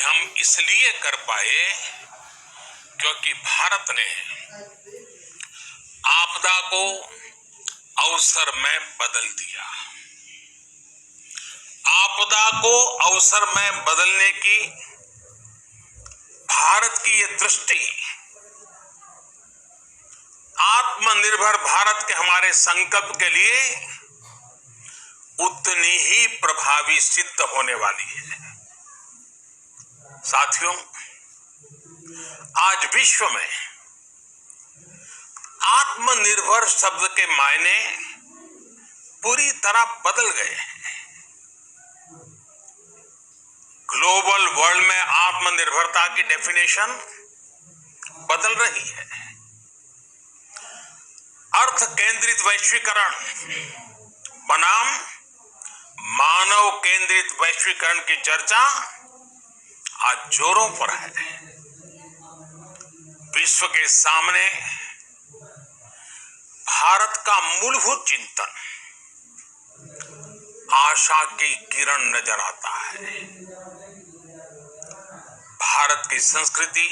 हम इसलिए कर पाए क्योंकि भारत ने आपदा को अवसर में बदल दिया। आपदा को अवसर में बदलने की भारत की ये दृष्टि आत्मनिर्भर भारत के हमारे संकल्प के लिए उतनी ही प्रभावी सिद्ध होने वाली है। साथियों, आज विश्व में आत्मनिर्भर शब्द के मायने पूरी तरह बदल गए हैं। ग्लोबल वर्ल्ड में आत्मनिर्भरता की डेफिनेशन बदल रही है। अर्थ केंद्रित वैश्वीकरण बनाम मानव केंद्रित वैश्वीकरण की चर्चा आज जोरों पर है। विश्व के सामने भारत का मूलभूत चिंतन आशा की किरण नजर आता है। भारत की संस्कृति,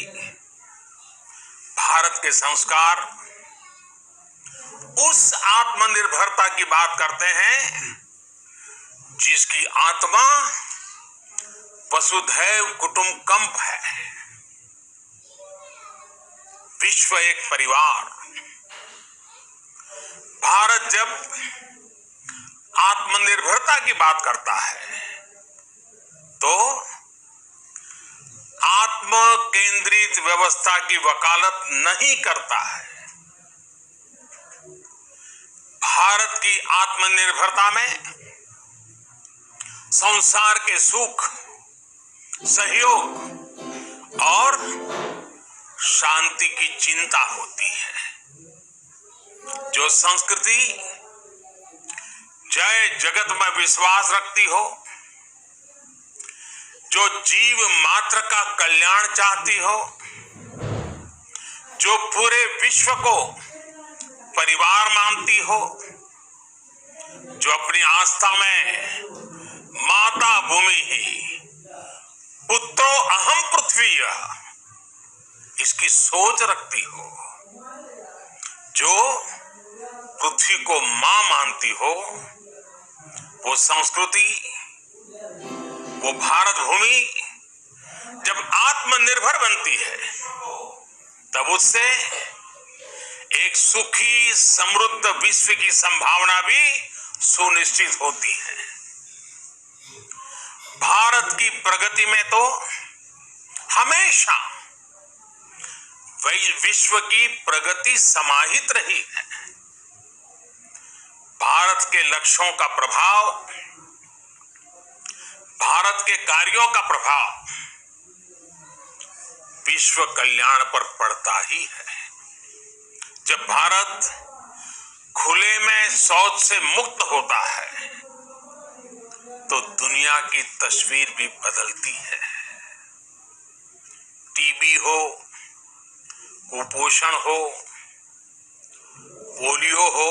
भारत के संस्कार उस आत्मनिर्भरता की बात करते हैं जिसकी आत्मा वसुधैव कुटुंबकम है। विश्व एक परिवार। भारत जब आत्मनिर्भरता की बात करता है तो आत्म केंद्रित व्यवस्था की वकालत नहीं करता है। भारत की आत्मनिर्भरता में संसार के सुख, सहयोग और शांति की चिंता होती है। जो संस्कृति जय जगत में विश्वास रखती हो, जो जीव मात्र का कल्याण चाहती हो, जो पूरे विश्व को परिवार मानती हो, जो अपनी आस्था में माता भूमि ही पुत्रो अहम पृथ्वी इसकी सोच रखती हो, जो पृथ्वी को मां मानती हो, वो संस्कृति, वो भारत भूमि जब आत्मनिर्भर बनती है तब उससे एक सुखी समृद्ध विश्व की संभावना भी सुनिश्चित होती है। भारत की प्रगति में तो हमेशा विश्व की प्रगति समाहित रही है। भारत के लक्ष्यों का प्रभाव, भारत के कार्यों का प्रभाव विश्व कल्याण पर पड़ता ही है। जब भारत खुले में शौच से मुक्त होता है तो दुनिया की तस्वीर भी बदलती है। टीबी हो, कुपोषण हो, पोलियो हो,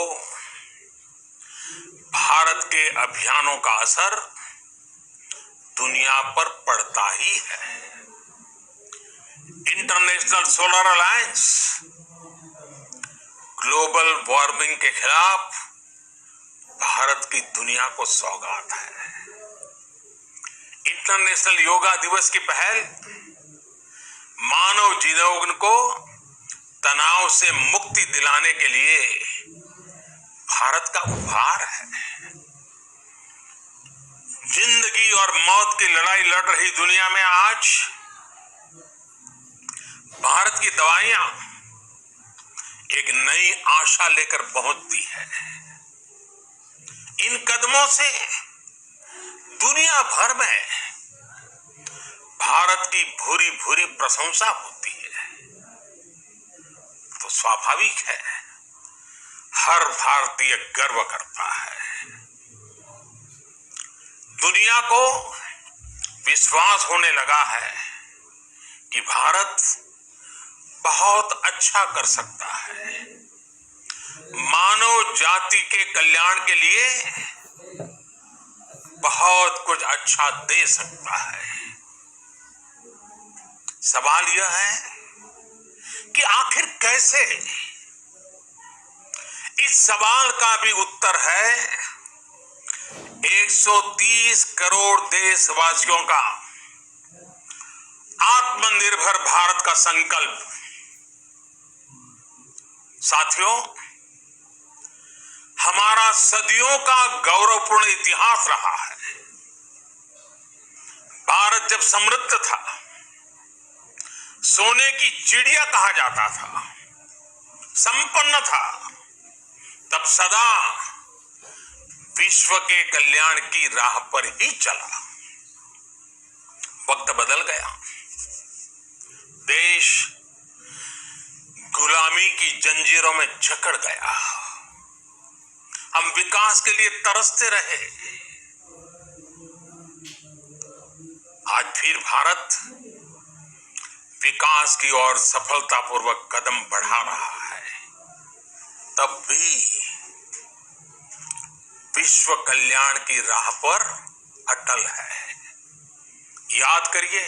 भारत के अभियानों का असर दुनिया पर पड़ता ही है। International solar alliance global warming के खिलाफ भारत की दुनिया को सौगात है। इंटरनेशनल योगा दिवस की पहल मानव जीवन को तनाव से मुक्ति दिलाने के लिए भारत का उपहार है। जिंदगी और मौत की लड़ाई लड़ रही दुनिया में आज भारत की दवाइयां एक नई आशा लेकर पहुंचती है। इन कदमों से दुनिया भर में भारत की भूरी भूरी प्रशंसा होती है। तो स्वाभाविक है, हर भारतीय गर्व करता है। दुनिया को विश्वास होने लगा है कि भारत बहुत अच्छा कर सकता है, मानव जाति के कल्याण के लिए बहुत कुछ अच्छा दे सकता है। सवाल यह है कि आखिर कैसे? इस सवाल का भी उत्तर है 130 करोड़ देशवासियों का आत्मनिर्भर भारत का संकल्प। साथियों, हमारा सदियों का गौरवपूर्ण इतिहास रहा है। भारत जब समृद्ध था, सोने की चिड़िया कहा जाता था, संपन्न था, तब सदा विश्व के कल्याण की राह पर ही चला। वक्त बदल गया, देश गुलामी की जंजीरों में जकड़ गया। हम विकास के लिए तरसते रहे। आज फिर भारत विकास की ओर सफलतापूर्वक कदम बढ़ा रहा है, तब भी विश्व कल्याण की राह पर अटल है। याद करिए,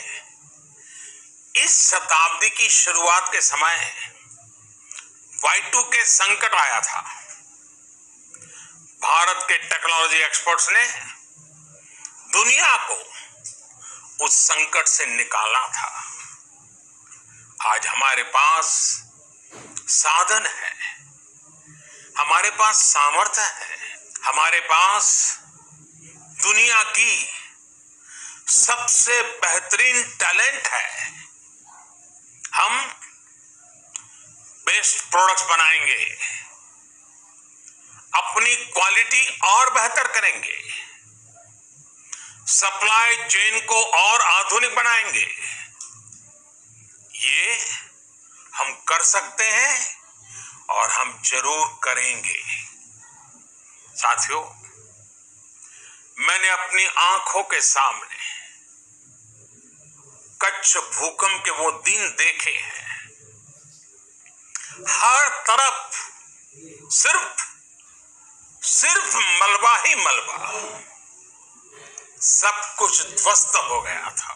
इस शताब्दी की शुरुआत के समय Y2K संकट आया था। भारत के टेक्नोलॉजी एक्सपर्ट्स ने दुनिया को उस संकट से निकाला था। आज हमारे पास साधन है, हमारे पास सामर्थ्य है, हमारे पास दुनिया की सबसे बेहतरीन टैलेंट है। हम बेस्ट प्रोडक्ट्स बनाएंगे, अपनी क्वालिटी और बेहतर करेंगे, सप्लाई चेन को और आधुनिक बनाएंगे। ये हम कर सकते हैं और हम जरूर करेंगे। साथियों, मैंने अपनी आंखों के सामने कच्छ भूकंप के वो दिन देखे हैं। हर तरफ सिर्फ मलबा ही मलबा, सब कुछ ध्वस्त हो गया था।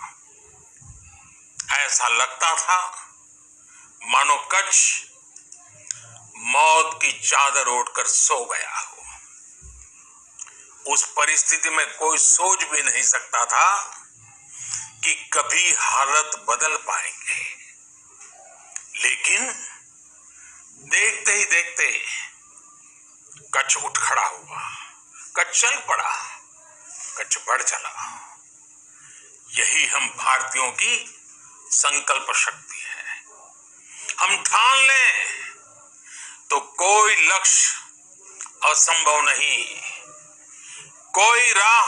ऐसा लगता था मानो कच्छ मौत की चादर ओढ़कर सो गया हो। उस परिस्थिति में कोई सोच भी नहीं सकता था कि कभी हालत बदल पाएंगे। लेकिन देखते ही देखते कच्छ उठ खड़ा हुआ, कच्छ चल पड़ा, कच्छ बढ़ चला। यही हम भारतीयों की संकल्प शक्ति है। हम ठान लें तो कोई लक्ष्य असंभव नहीं, कोई राह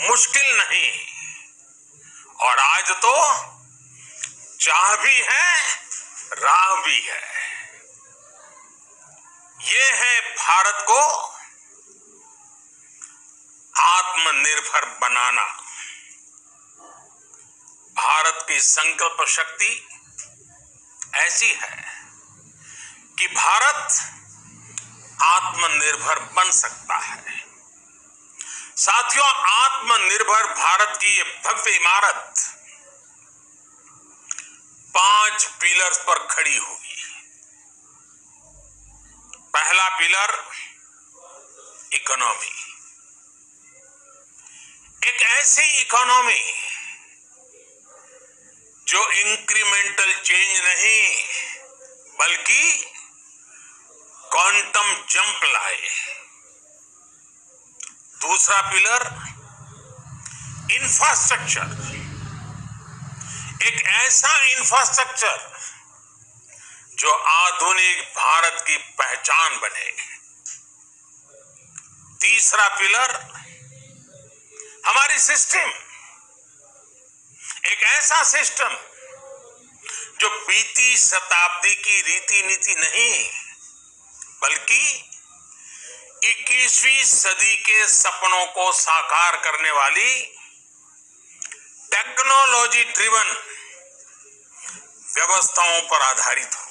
मुश्किल नहीं। और आज तो चाह भी है, राह भी है। ये है भारत को आत्मनिर्भर बनाना। भारत की संकल्प शक्ति ऐसी है कि भारत आत्मनिर्भर बन सकता है। साथियों, आत्मनिर्भर भारत की ये भव्य इमारत 5 पिलर्स पर खड़ी होगी। पहला पिलर इकोनॉमी। एक ऐसी इकोनॉमी जो इंक्रीमेंटल चेंज नहीं बल्कि क्वांटम जंप लाए। दूसरा पिलर इंफ्रास्ट्रक्चर। एक ऐसा इंफ्रास्ट्रक्चर जो आधुनिक भारत की पहचान बने। तीसरा पिलर हमारी सिस्टम। एक ऐसा सिस्टम जो बीती शताब्दी की रीति नीति नहीं बल्कि 21वीं सदी के सपनों को साकार करने वाली टेक्नोलॉजी ड्रिवन व्यवस्थाओं पर आधारित हो।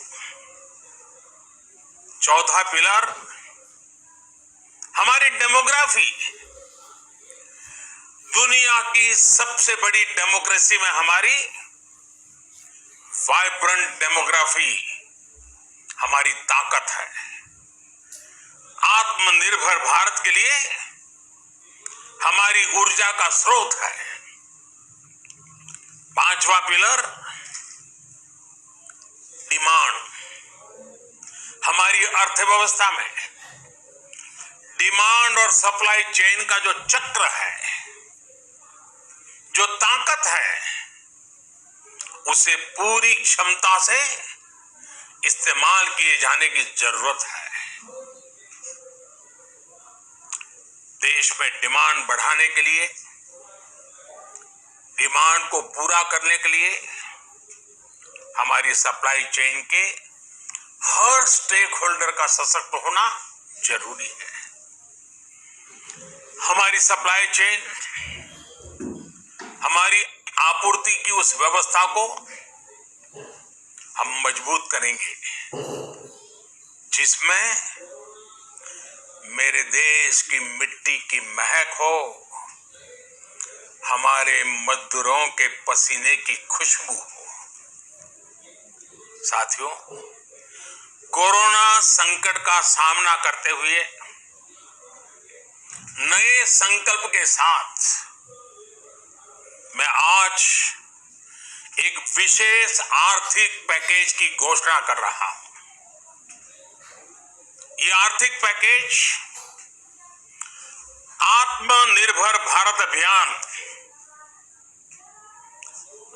चौथा पिलर हमारी डेमोग्राफी। दुनिया की सबसे बड़ी डेमोक्रेसी में हमारी वाइब्रेंट डेमोग्राफी हमारी ताकत है। आत्मनिर्भर भारत के लिए हमारी ऊर्जा का स्रोत है। पांचवा पिलर डिमांड। हमारी अर्थव्यवस्था में डिमांड और सप्लाई चेन का जो चक्र है, जो ताकत है, उसे पूरी क्षमता से इस्तेमाल किए जाने की जरूरत है। देश में डिमांड बढ़ाने के लिए, डिमांड को पूरा करने के लिए हमारी सप्लाई चेन के हर स्टेक होल्डर का सशक्त होना जरूरी है। हमारी सप्लाई चेन, हमारी आपूर्ति की उस व्यवस्था को हम मजबूत करेंगे जिसमें मेरे देश की मिट्टी की महक हो, हमारे मजदूरों के पसीने की खुशबू हो। साथियों, कोरोना संकट का सामना करते हुए नए संकल्प के साथ मैं आज एक विशेष आर्थिक पैकेज की घोषणा कर रहा हूं। ये आर्थिक पैकेज आत्मनिर्भर भारत अभियान,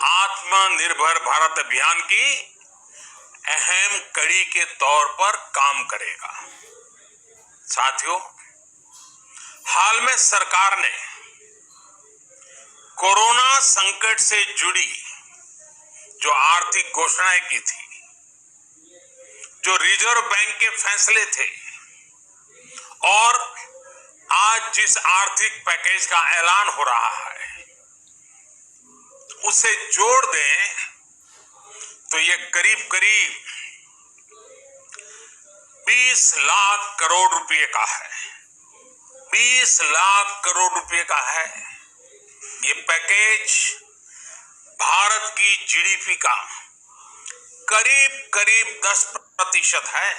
आत्मनिर्भर भारत अभियान की अहम कड़ी के तौर पर काम करेगा। साथियों, हाल में सरकार ने कोरोना संकट से जुड़ी जो आर्थिक घोषणाएं की थी, जो रिजर्व बैंक के फैसले थे और आज जिस आर्थिक पैकेज का ऐलान हो रहा है, उसे जोड़ दें तो ये करीब करीब 20 लाख करोड़ रुपए का है। 20 लाख करोड़ रुपए का है। ये पैकेज भारत की जीडीपी का करीब करीब 10% है।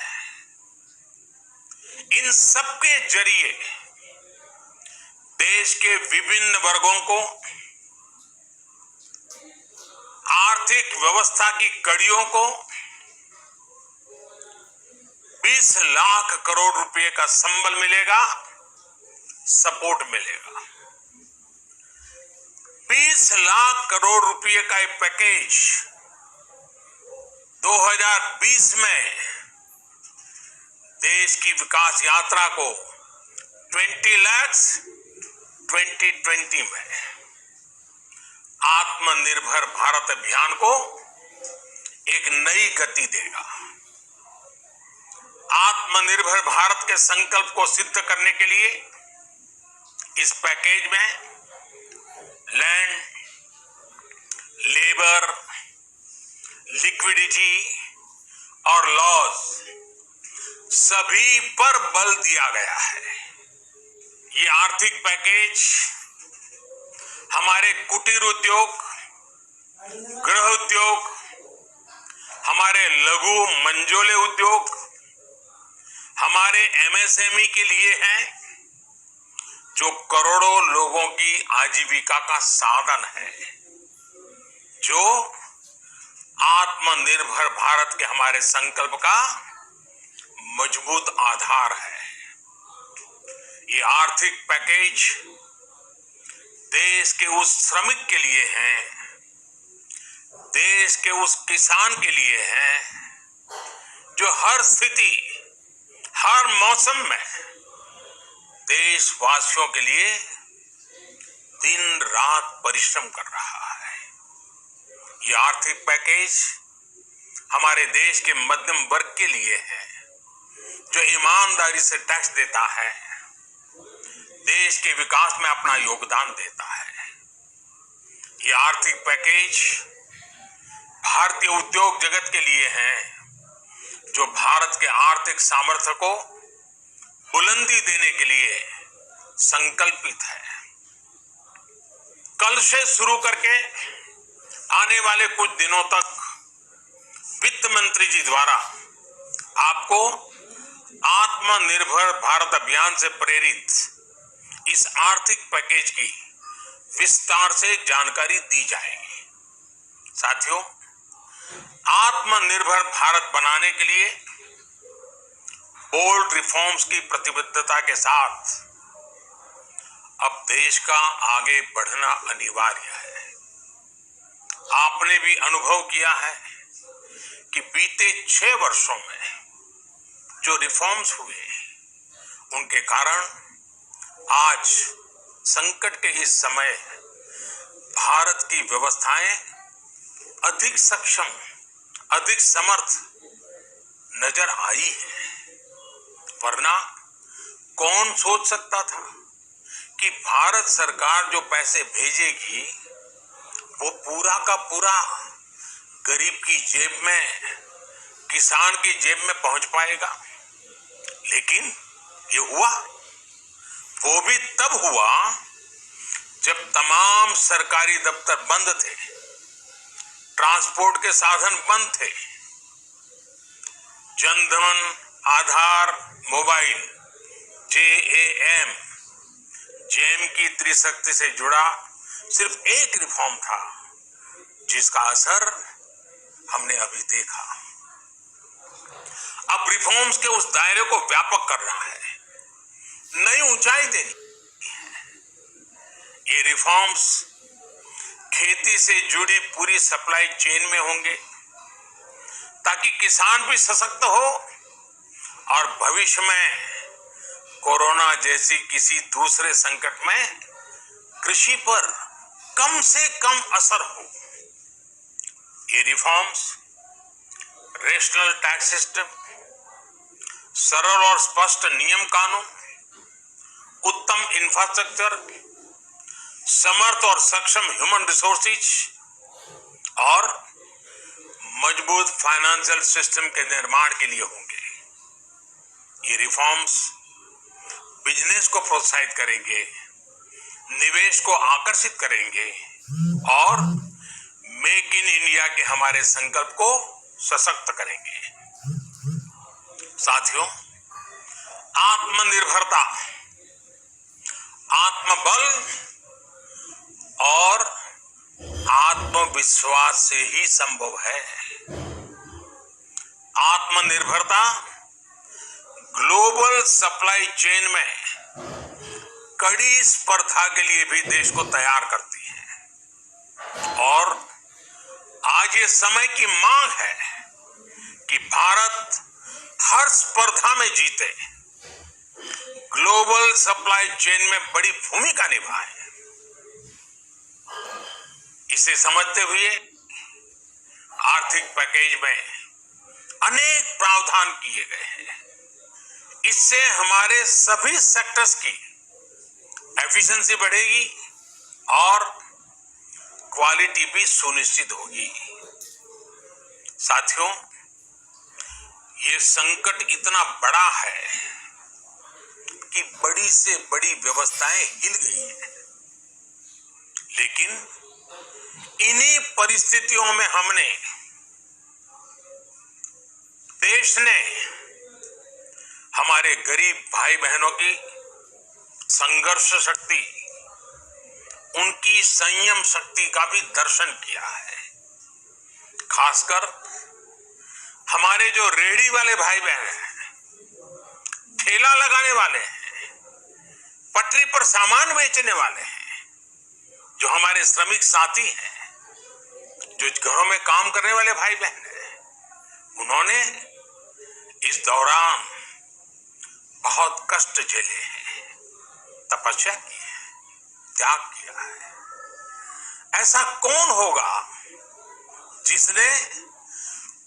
इन सबके जरिए देश के विभिन्न वर्गों को आर्थिक व्यवस्था की कड़ियों को 20 लाख करोड़ रुपए का संबल मिलेगा, सपोर्ट मिलेगा। 20 लाख करोड़ रुपए का ये पैकेज 2020 में देश की विकास यात्रा को 20 लाख 2020 में आत्मनिर्भर भारत अभियान को एक नई गति देगा। आत्मनिर्भर भारत के संकल्प को सिद्ध करने के लिए इस पैकेज में लैंड, लेबर, लिक्विडिटी और लॉस सभी पर बल दिया गया है। ये आर्थिक पैकेज हमारे कुटीर उद्योग, गृह उद्योग, हमारे लघु मंझोले उद्योग, हमारे एमएसएमई के लिए है, जो करोड़ों लोगों की आजीविका का साधन है, जो आत्मनिर्भर भारत के हमारे संकल्प का मजबूत आधार है। ये आर्थिक पैकेज देश के उस श्रमिक के लिए है, देश के उस किसान के लिए है, जो हर स्थिति, हर मौसम में देशवासियों के लिए दिन रात परिश्रम कर रहा है। ये आर्थिक पैकेज हमारे देश के मध्यम वर्ग के लिए है, जो ईमानदारी से टैक्स देता है, देश के विकास में अपना योगदान देता है। ये आर्थिक पैकेज भारतीय उद्योग जगत के लिए है, जो भारत के आर्थिक सामर्थ्य को बुलंदी देने के लिए संकल्पित है। कल से शुरू करके आने वाले कुछ दिनों तक वित्त मंत्री जी द्वारा आपको आत्मनिर्भर भारत अभियान से प्रेरित इस आर्थिक पैकेज की विस्तार से जानकारी दी जाएगी। साथियों, आत्मनिर्भर भारत बनाने के लिए बोल्ड रिफॉर्म्स की प्रतिबद्धता के साथ अब देश का आगे बढ़ना अनिवार्य है। आपने भी अनुभव किया है कि बीते 6 वर्षों में जो रिफॉर्म्स हुए उनके कारण आज संकट के इस समय भारत की व्यवस्थाएं अधिक सक्षम, अधिक समर्थ नजर आई है। वरना कौन सोच सकता था कि भारत सरकार जो पैसे भेजेगी वो पूरा का पूरा गरीब की जेब में, किसान की जेब में पहुंच पाएगा। लेकिन ये हुआ, वो भी तब हुआ जब तमाम सरकारी दफ्तर बंद थे, ट्रांसपोर्ट के साधन बंद थे, जनधन, आधार, मोबाइल, जेम की त्रिशक्ति से जुड़ा सिर्फ एक रिफॉर्म था जिसका असर हमने अभी देखा। अब रिफॉर्म्स के उस दायरे को व्यापक करना है, नई ऊंचाई देनी है। ये रिफॉर्म्स खेती से जुड़ी पूरी सप्लाई चेन में होंगे ताकि किसान भी सशक्त हो और भविष्य में कोरोना जैसी किसी दूसरे संकट में कृषि पर कम से कम असर हो। ये रिफॉर्म्स रेशनल टैक्स सिस्टम, सरल और स्पष्ट नियम कानून, उत्तम इंफ्रास्ट्रक्चर, समर्थ और सक्षम ह्यूमन रिसोर्सेज और मजबूत फाइनेंशियल सिस्टम के निर्माण के लिए होंगे। ये रिफॉर्म्स बिजनेस को प्रोत्साहित करेंगे, निवेश को आकर्षित करेंगे और मेक इन इंडिया के हमारे संकल्प को सशक्त करेंगे। साथियों, आत्मनिर्भरता, आत्मबल और आत्मविश्वास से ही संभव है। आत्मनिर्भरता ग्लोबल सप्लाई चेन में कड़ी स्पर्धा के लिए भी देश को तैयार करती है और आज ये समय की मांग है कि भारत हर स्पर्धा में जीते, ग्लोबल सप्लाई चेन में बड़ी भूमिका निभाए। इसे समझते हुए आर्थिक पैकेज में अनेक प्रावधान किए गए हैं। इससे हमारे सभी सेक्टर्स की एफिशिएंसी बढ़ेगी और क्वालिटी भी सुनिश्चित होगी। साथियों, ये संकट इतना बड़ा है कि बड़ी से बड़ी व्यवस्थाएं हिल गई हैं। लेकिन इन्हीं परिस्थितियों में हमने, देश ने हमारे गरीब भाई बहनों की संघर्ष शक्ति, उनकी संयम शक्ति का भी दर्शन किया है। खासकर हमारे जो रेहड़ी वाले भाई बहन हैं, ठेला लगाने वाले हैं, पटरी पर सामान बेचने वाले हैं, जो हमारे श्रमिक साथी हैं, जो घरों में काम करने वाले भाई बहन हैं, उन्होंने इस दौरान बहुत कष्ट झेले हैं, तपस्या की है, त्याग किया है। ऐसा कौन होगा जिसने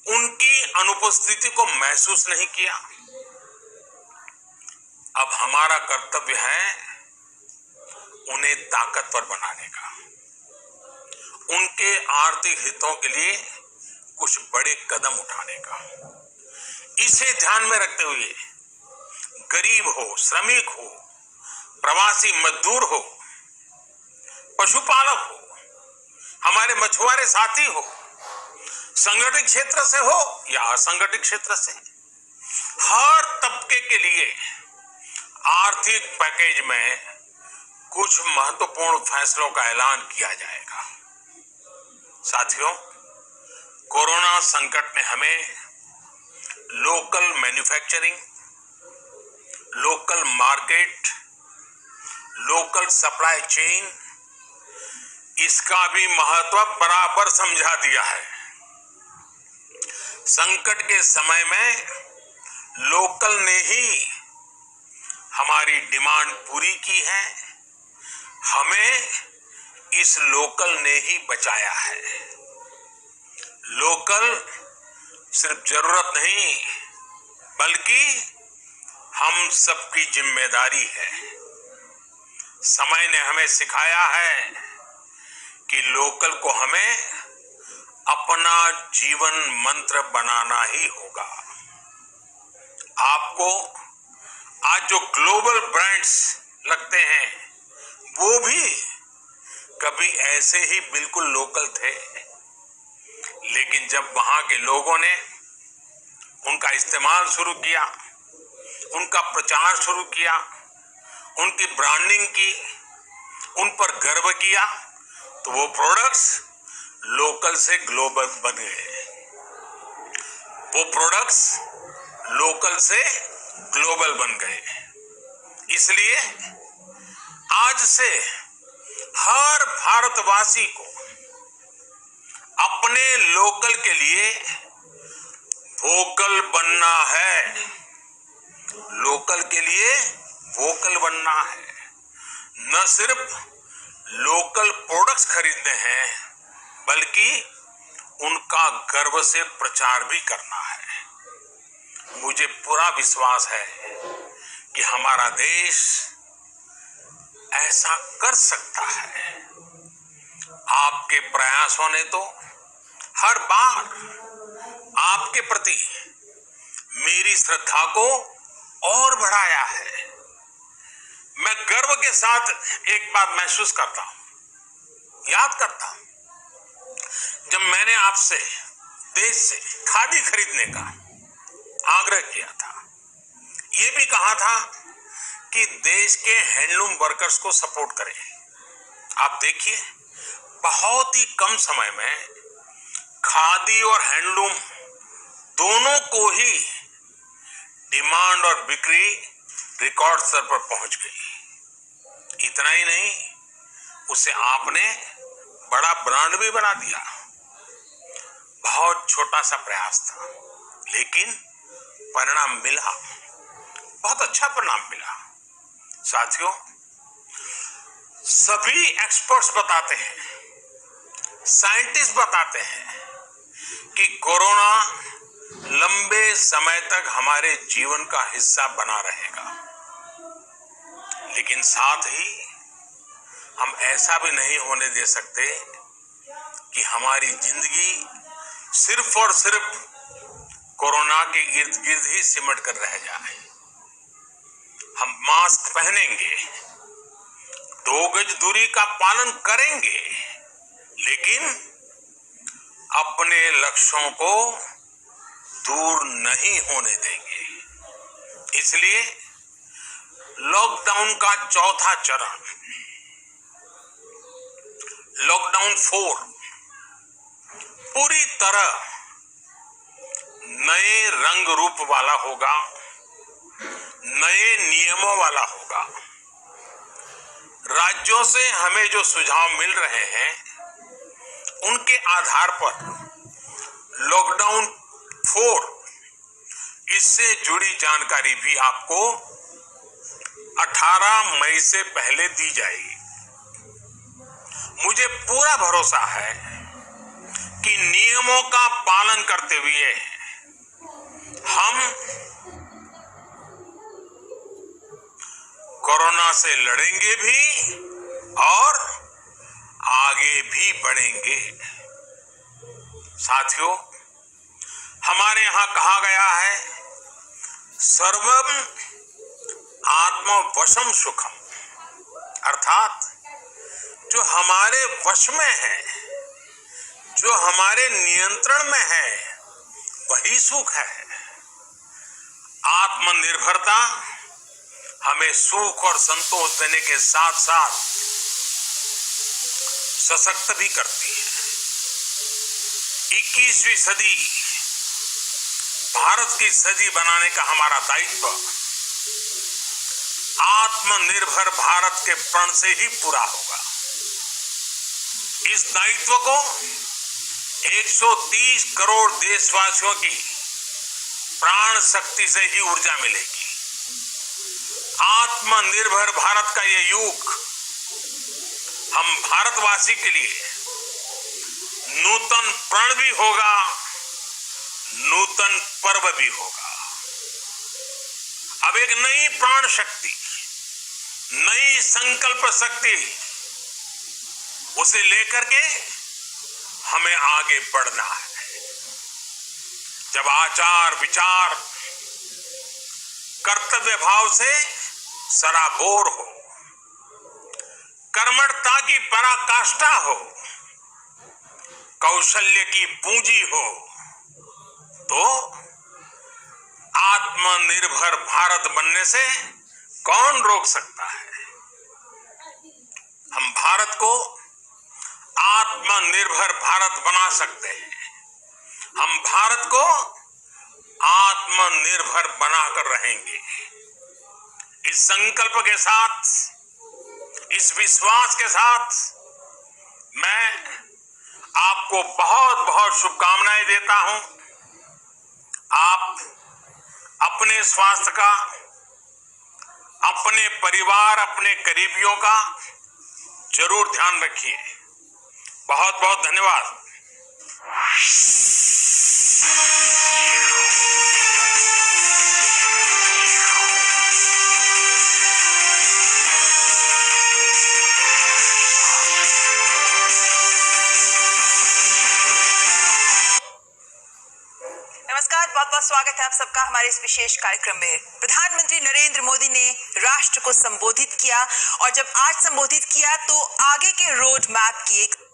उनकी अनुपस्थिति को महसूस नहीं किया? अब हमारा कर्तव्य है उन्हें ताकतवर बनाने का, उनके आर्थिक हितों के लिए कुछ बड़े कदम उठाने का। इसे ध्यान में रखते हुए गरीब हो, श्रमिक हो, प्रवासी मजदूर हो, पशुपालक हो, हमारे मछुआरे साथी हो, संगठित क्षेत्र से हो या असंगठित क्षेत्र से, हर तबके के लिए आर्थिक पैकेज में कुछ महत्वपूर्ण फैसलों का ऐलान किया जाएगा। साथियों, कोरोना संकट ने हमें local manufacturing, local market, local supply chain, इसका भी महत्व बराबर समझा दिया है। संकट के समय में लोकल ने ही हमारी डिमांड पूरी की है, हमें इस लोकल ने ही बचाया है। लोकल सिर्फ जरूरत नहीं, बल्कि हम सबकी जिम्मेदारी है। समय ने हमें सिखाया है कि लोकल को हमें अपना जीवन मंत्र बनाना ही होगा। आपको आज जो ग्लोबल ब्रांड्स लगते हैं, वो भी कभी ऐसे ही बिल्कुल लोकल थे, लेकिन जब वहां के लोगों ने उनका इस्तेमाल शुरू किया, उनका प्रचार शुरू किया, उनकी ब्रांडिंग की, उन पर गर्व किया, तो वो प्रोडक्ट्स लोकल से ग्लोबल बन गए। वो प्रोडक्ट्स लोकल से ग्लोबल बन गए। इसलिए आज से हर भारतवासी को अपने लोकल के लिए वोकल बनना है। लोकल के लिए वोकल बनना है। न सिर्फ लोकल प्रोडक्ट्स खरीदने हैं, बल्कि उनका गर्व से प्रचार भी करना है। मुझे पूरा विश्वास है कि हमारा देश ऐसा कर सकता है। आपके प्रयासों ने तो हर बार आपके प्रति मेरी श्रद्धा को और बढ़ाया है। मैं गर्व के साथ एक बात महसूस करता हूं, याद करता हूं, जब मैंने आपसे देश से खादी खरीदने का आग्रह किया था। ये भी कहा था कि देश के हैंडलूम वर्कर्स को सपोर्ट करें। आप देखिए, बहुत ही कम समय में खादी और हैंडलूम दोनों को ही डिमांड और बिक्री रिकॉर्ड स्तर पर पहुंच गई। इतना ही नहीं, उसे आपने बड़ा ब्रांड भी बना दिया। बहुत छोटा सा प्रयास था, लेकिन परिणाम मिला, बहुत अच्छा परिणाम मिला। साथियों, सभी एक्सपर्ट्स बताते हैं, साइंटिस्ट बताते हैं कि कोरोना लंबे समय तक हमारे जीवन का हिस्सा बना रहेगा। लेकिन साथ ही हम ऐसा भी नहीं होने दे सकते कि हमारी जिंदगी सिर्फ और सिर्फ कोरोना के इर्द गिर्द ही सिमट कर रह जाए। हम मास्क पहनेंगे, 2 गज दूरी का पालन करेंगे, लेकिन अपने लक्ष्यों को दूर नहीं होने देंगे। इसलिए लॉकडाउन का चौथा चरण, लॉकडाउन 4, पूरी तरह नए रंग रूप वाला होगा, नए नियमों वाला होगा। राज्यों से हमें जो सुझाव मिल रहे हैं, उनके आधार पर लॉकडाउन 4, इससे जुड़ी जानकारी भी आपको 18 मई से पहले दी जाएगी। मुझे पूरा भरोसा है कि नियमों का पालन करते हुए हम कोरोना से लड़ेंगे भी और आगे भी बढ़ेंगे। साथियों, हमारे यहां कहा गया है, सर्वम आत्मवशम सुखम, अर्थात जो हमारे वश में है, जो हमारे नियंत्रण में है वही सुख है। आत्मनिर्भरता हमें सुख और संतोष देने के साथ साथ सशक्त भी करती है। 21वीं सदी भारत की सदी बनाने का हमारा दायित्व आत्मनिर्भर भारत के प्रण से ही पूरा होगा। इस दायित्व को 130 करोड़ देशवासियों की प्राण शक्ति से ही ऊर्जा मिलेगी। आत्मनिर्भर भारत का ये युग हम भारतवासी के लिए नूतन प्रण भी होगा, नूतन पर्व भी होगा। अब एक नई प्राण शक्ति, नई संकल्प शक्ति, उसे लेकर के हमें आगे बढ़ना है। जब आचार विचार कर्तव्य भाव से सराबोर हो, कर्मठता की पराकाष्ठा हो, कौशल्य की पूंजी हो, तो आत्मनिर्भर भारत बनने से कौन रोक सकता है। हम भारत को आत्मनिर्भर भारत बना सकते हैं। हम भारत को आत्मनिर्भर बनाकर रहेंगे। इस संकल्प के साथ, इस विश्वास के साथ मैं आपको बहुत बहुत शुभकामनाएं देता हूं। आप अपने स्वास्थ्य का, अपने परिवार, अपने करीबियों का जरूर ध्यान रखिए। बहुत बहुत धन्यवाद। नमस्कार, बहुत बहुत स्वागत है आप सबका हमारे इस विशेष कार्यक्रम में। प्रधानमंत्री नरेंद्र मोदी ने राष्ट्र को संबोधित किया और जब आज संबोधित किया तो आगे के रोड मैप की एक